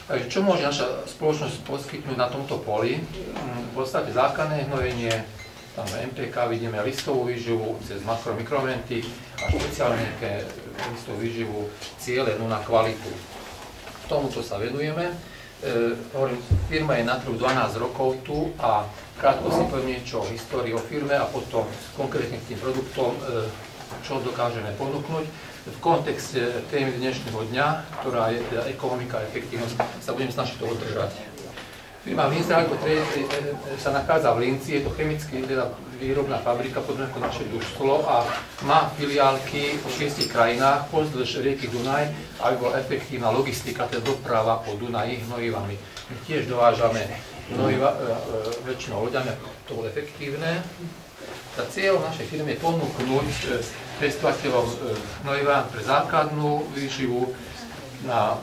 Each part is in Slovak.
Takže čo môže naša spoločnosť poskytnúť na tomto poli? V podstate základné hnojenie, tam MPK vidíme listovú výživu cez makro mikroelementy a špeciálne nejaké listovú výživu cielenú na kvalitu. Tomuto sa venujeme. Hovorím, firma je na trhu 12 rokov tu a krátko si poviem niečo o histórii o firme a potom konkrétne k tým produktom, čo dokážeme ponúknuť. V kontexte témy dnešného dňa, ktorá je teda ekonomika a efektívnosť, sa budem snažiť to udržať. Firma Linzer sa nachádza v Linci, je to chemicky teda výrobná fabrika, podobne ako naše družstvo a má filiálky v 6 krajinách pozdĺž rieky Dunaj, aby bola efektívna logistika, teda doprava po Dunaji hnojivami. My tiež dovážame hnojiva väčšinou loďami, to bolo efektívne. Cieľom našej firmy je ponúknuť pestovateľom hnojiva pre základnú výživu, na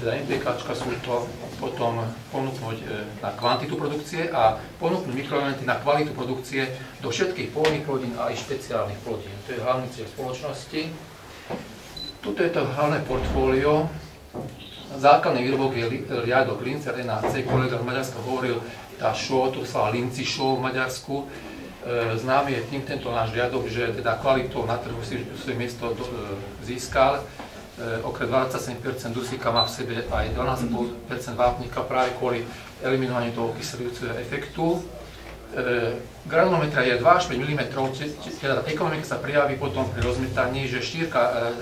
teda MPKčka sú to, potom ponúknuť na kvantitu produkcie a ponúknuť mikroelementy na kvalitu produkcie do všetkých polných plodín a aj špeciálnych plodín. To je hlavný cieľ spoločnosti. Tuto je to hlavné portfólio. Základný výrobok je riadok Linzer NAC, kolega z Maďarska hovoril, tá show, to sa Linci show v Maďarsku. Známy je tým tento náš riadok, že teda kvalitou na trhu si svoje miesto získal. Okrem 27% dusíka má v sebe aj 12,5% vápnika práve kvôli eliminovaniu toho kyselujúceho efektu. Granulometra je 2 až 5 mm, teda ekonomika sa prijaví potom pri rozmetaní, že šírka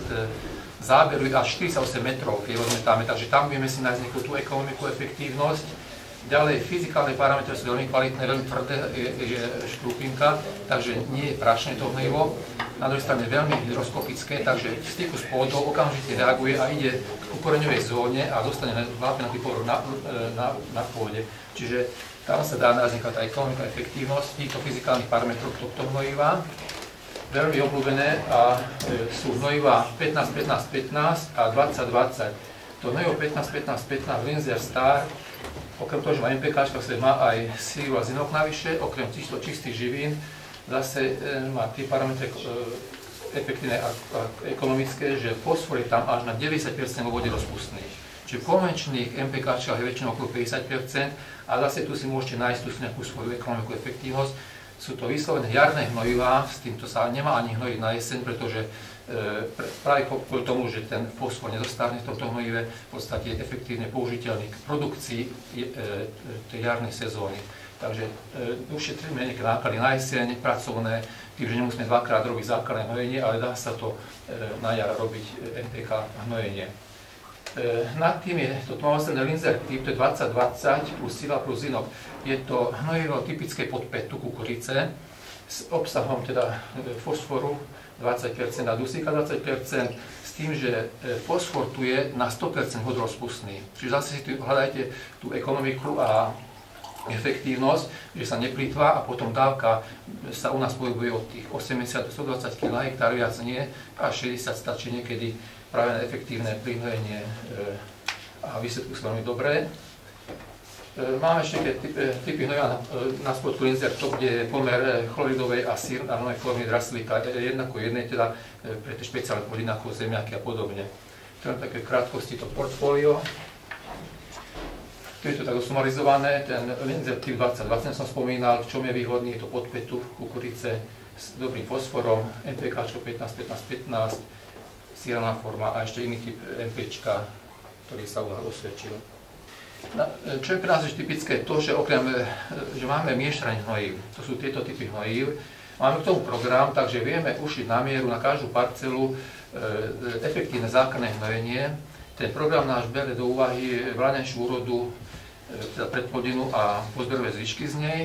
záberu je až 48 metrov, keď rozmetáme, takže tam vieme si nájsť nejakú tú ekonomiku, efektívnosť. Ďalej, fyzikálne parametre sú veľmi kvalitné, veľmi tvrdé, je škrupinka, takže nie je prašné to hnojivo. Na druhej strane veľmi hydroskopické, takže v styku s pôdou okamžite reaguje a ide k koreňovej zóne a dostane vápenatý povrch na pôde. Čiže tam sa dá nájsť tá ekonomika, efektívnosť týchto fyzikálnych parametrov tohto hnojiva. Veľmi obľúbené a sú hnojiva 15-15-15 a 20-20. To hnojivo 15-15-15 Linzer Star, okrem toho, že má MPK, má aj síru a zinok navyše, okrem týchto čistých živín, zase má tie parametre efektívne a ekonomické, že fosfor je tam až na 90% vo vode rozpustný. Čiže v konvenčných MPK je väčšinou okolo 50% a zase tu si môžete nájsť tu nejakú svoju ekonomiku, efektívnosť. Sú to vyslovené jarné hnojivá, s týmto sa nemá ani hnojiť na jeseň, pretože práve kvôli tomu, že ten fosfor nedostárne v tomto hnojive, v podstate je efektívne použiteľný k produkcii tej jarnej sezóny. Takže ušetríme nejaké náklady na jeseň, pracovné, tým, že nemusíme dvakrát robiť základné hnojenie, ale dá sa to na jar robiť MPK hnojenie. Nad tým je to tmavostredné Linzer typ, to je 20-20 plus sila plus zinok. Je to hnojivo typické podpätu kukurice s obsahom teda fosforu 20% a dusíka 20%, s tým, že fosfor tu je na 100% vodorozpustný. Čiže zase si tu hľadajte tú ekonomiku a efektívnosť, že sa neplýtva a potom dávka sa u nás pohybuje od tých 80-120 kg na hektár, viac nie, až 60 stačí niekedy práve na efektívne plynhojenie a výsledky sú veľmi dobré. Máme ešte typy hnojiva na spodku Linzer Top, kde je pomer chloridovej a sírnej formy draslíka 1:1, teda pre tie špeciálne plodiny ako zemiaky a podobne. To je také krátkosti to portfólio. Tu je to tak sumarizované, ten Linzer typ 2020 som spomínal, v čom je výhodný, je to podpätu kukurice s dobrým fosforom, MPK 15-15-15, sírna forma a ešte iný typ MPčka, ktorý sa u nás osvedčil. Čo je pre nás typické to, že okrem, že máme miešanie hnojív, to sú tieto typy hnojív, máme k tomu program, takže vieme ušiť na mieru na každú parcelu efektívne základné hnojenie. Ten program náš berie do úvahy vládnejšiu úrodu, teda predplodinu a pozberové zvyšky z nej,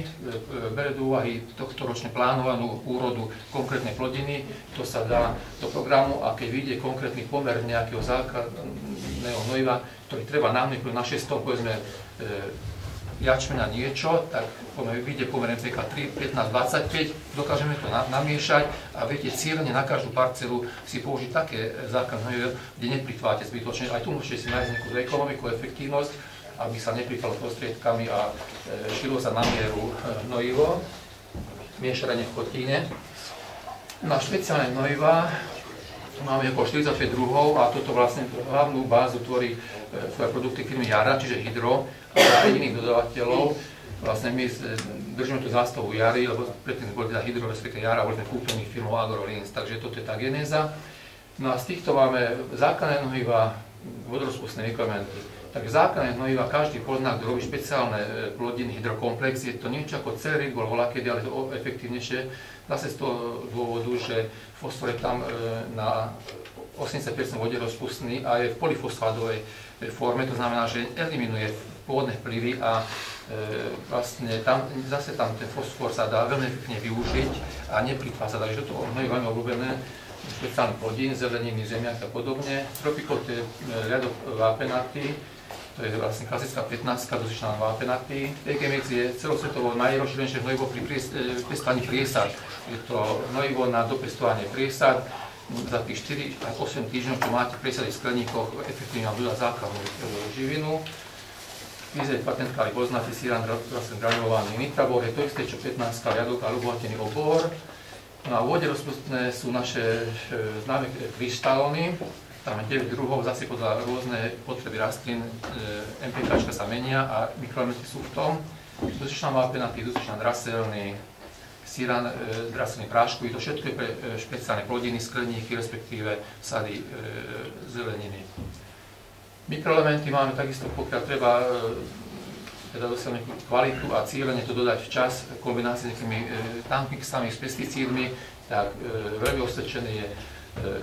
berie do úvahy tohtoročne plánovanú úrodu konkrétnej plodiny, to sa dá do programu a keď vyjde konkrétny pomer nejakého základného hnojiva, ktorý treba na mne, na 6 tón, povedzme, jačmena niečo, tak vyjde pomer MPK 3, 15, 25, dokážeme to namiešať a viete cieľene na každú parcelu si použiť také základné hnojivo, kde neplýtvate zbytočne. Aj tu môžete si nájsť nejakú ekonomiku, efektívnosť, aby sa neplýtvalo prostriedkami a šilo sa na mieru hnojivo, miešanie v kotíne. Na špeciálne hnojiva Máme okolo 45 druhov a toto vlastne hlavnú bázu tvorí svoje produkty firmy Jara, čiže Hydro a iných dodávateľov. Vlastne my držíme tú zástavu Jary, lebo predtým boli teda Hydro, respektíve Jara, boli sme kúpení firmou Agrolins, takže toto je tá genéza. No a z týchto máme zákanné hnojiva, vodorozpustné mikroelementy. Takže základné hnojiva, každý pozná, kto robí špeciálne plodiny, hydrokomplex, je to niečo ako cerit, bol voľakedy, ale to efektívnejšie. Zase z toho dôvodu, že fosfor je tam na 80% vode rozpustný a je v polyfosfádovej forme, to znamená, že eliminuje pôvodné vplyvy a vlastne tam ten fosfor sa dá veľmi efektívne využiť a neplýtva sa, takže toto hnojivo veľmi obľúbené, špeciálny plodín, zeleniny, zemiak a podobne. Tropikol to je riadok vápenaty, to je vlastne klasická 15 dosyčná vápenaty. EGMX je celosvetovo najrozšírenejšie hnojivo pri pestovaní priesad. Je to hnojivo na dopestovanie priesad. Za tých 4 až 8 týždňov, čo máte priesady v skleníkoch, efektívne vám dodá základnú živinu. Vyzerá patentka poznací síran granulovaný nitrabor, je to isté, čo 15 riadok a obohatený obor. No a v vode rozpustné sú naše známe kryštálony, tam je 9 druhov, zase podľa rôzne potreby rastlín, MPK sa menia a mikroelementy sú v tom. Dusičná vápenaty, dusičná draselný, síran draselný práškový, to všetko je pre špeciálne plodiny, skleníky, respektíve sady zeleniny. Mikroelementy máme takisto, pokiaľ treba teda dosiahnuť kvalitu a cieľene to dodať včas v kombinácii s nejakými tankmixami, s pesticídmi, tak veľmi osvedčený je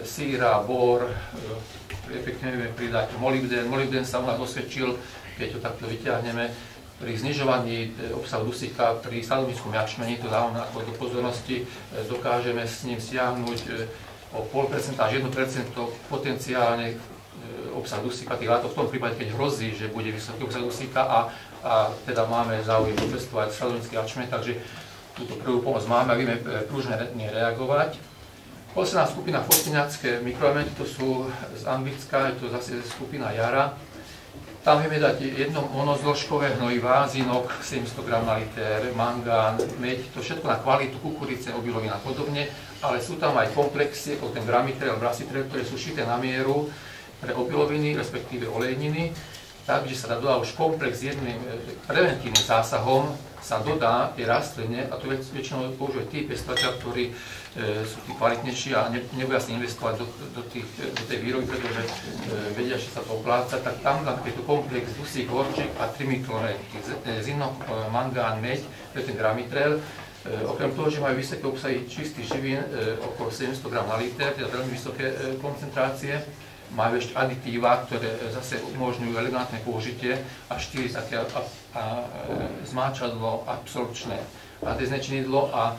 síra, bor, efektívne vieme pridať molybdén. Molybdén sa u nás osvedčil, keď to takto vyťahneme, pri znižovaní obsahu dusíka, pri sadovnickom jačmeni, to dávame ako do pozornosti, dokážeme s ním stiahnuť o 0,5% až 1% potenciálne obsah dusíka tých látok, v tom prípade, keď hrozí, že bude vysoký obsah dusíka a teda máme záujem dopestovať sadovnický jačmeň, takže túto prvú pomoc máme a vieme pružne reagovať. Posledná skupina fosfiniacké mikroelementy, to sú z Anglicka, je to zase skupina Jara. Tam vieme dať jedno monozložkové hnojivá, zinok 700 g na liter, mangán, meď, to všetko na kvalitu kukurice, obilovín a podobne, ale sú tam aj komplexy, ako ten gramitrel, brasitrel, ktoré sú šité na mieru pre obiloviny, respektíve olejniny. Takže sa dá dodať už komplex s jedným preventívnym zásahom, sa dodá tej rastline, a to väčšinou použije tí pestovateľia, ktorí sú tí kvalitnejší a nebudia si investovať do tej výroby, pretože vedia, že sa to opláca, tak tam dá takýto komplex dusík, horčík a 3 mikroelementy, zinok, mangán, meď, to je ten gramitrel. Okrem toho, že majú vysoké obsahy čistých živín, okolo 700 g na liter, teda veľmi vysoké koncentrácie, majú ešte aditíva, ktoré zase umožňujú elegantné použitie a 4 také zmáčadlo, absorpčné, adhezné činidlo a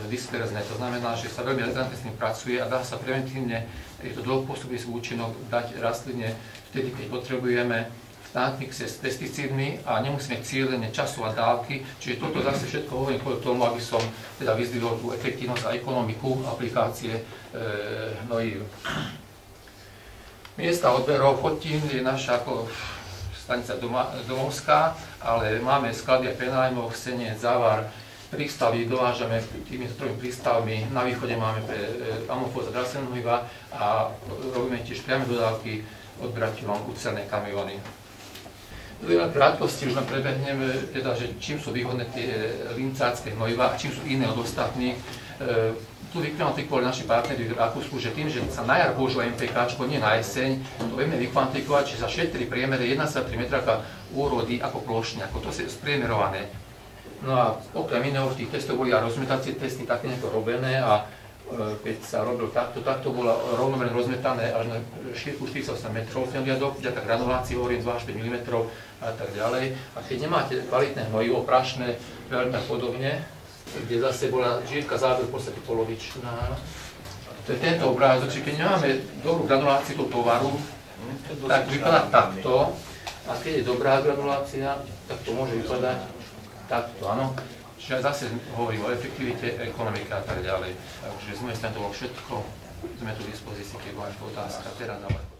disperzné. To znamená, že sa veľmi elegantne s tým pracuje a dá sa preventívne, je to dlhopôsobivý účinok, dať rastline vtedy, keď potrebujeme v tankmixe s pesticídmi a nemusíme cieľene časovať dávky. Čiže toto zase všetko hovorím kvôli tomu, aby som teda vyzdvihol tú efektívnosť a ekonomiku aplikácie hnojív. Miesta odberov fotín je naša ako stanica domovská, ale máme sklady a prenájmoch, Senec, Závar, prístavy dovážame tými prístavmi. Na východe máme pre amofóz a draselné hnojiva a robíme tiež priame dodávky odberateľom ucelné kamióny. V krátkosti už len prebehneme, teda, že čím sú výhodné tie lincácké hnojiva a čím sú iné od ostatných. Tu vykvantikovali naši partneri v Rakúsku, že tým, že sa na jar používa MPK, nie na jeseň, to vieme vykvantikovať, že za 4 priemere 1,3 metraka úrody ako plošne, ako to je spriemerované. No a okrem iného v tých testoch boli aj rozmetacie testy také nejako robené a keď sa robil takto bolo rovnomerne rozmetané až na šírku 48 metrov ten riadok, vďaka granulácii hovorím 2 až 5 mm a tak ďalej. A keď nemáte kvalitné hnojivo, prašné, veľmi a podobne, kde zase bola žírka záber v podstate polovičná. To je tento obrázok, čiže keď nemáme dobrú granuláciu toho tovaru, tak vypadá takto. A keď je dobrá granulácia, tak to môže vypadať takto, áno. Čiže zase hovorím o efektivite, ekonomike a tak ďalej. Takže z mojej strany to bolo všetko. Sme tu v dispozícii, keď máš otázka. Teraz dávaj.